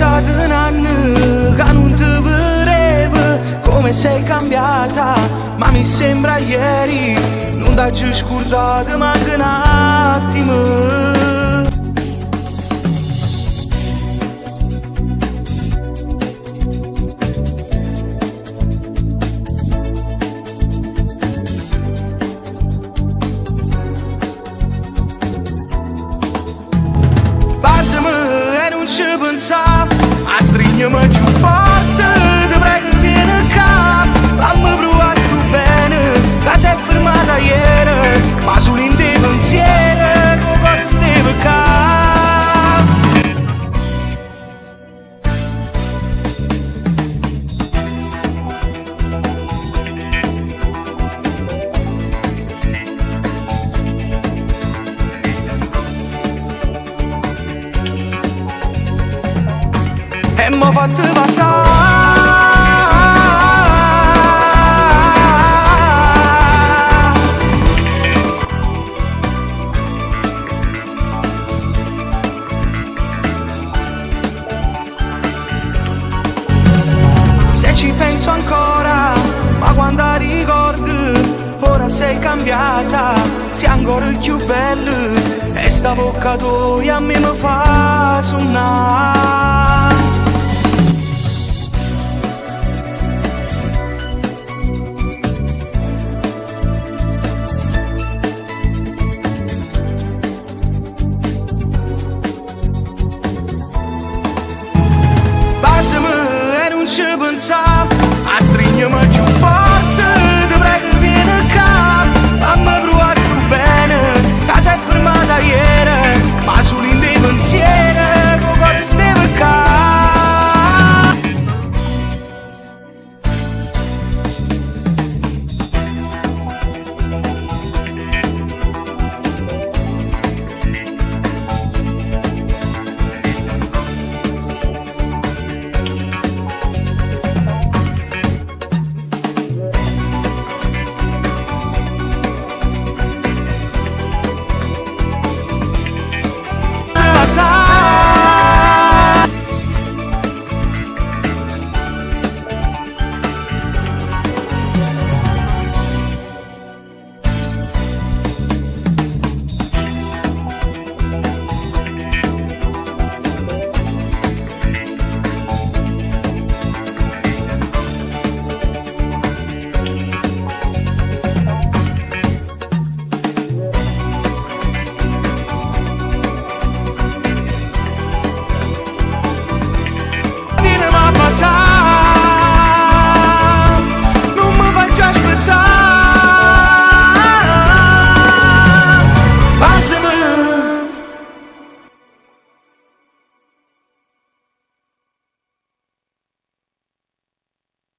passato un anno che non ti vedevo, come sei cambiata, ma mi sembra ieri, non t'ho già scordato manco un attimo. Ci pensavo, a stringermi più forte, ti prego vieni qua, fammi provare sto bene, che sei fermata ieri, ma solo in te pensieri, con cosa stavo qua. E m'ho fatto passare. Se ci penso ancora, ma quando ricordo, ora sei cambiata, sei ancora più bella, e sta bocca tua a me mi fa suonare. Ci pensavo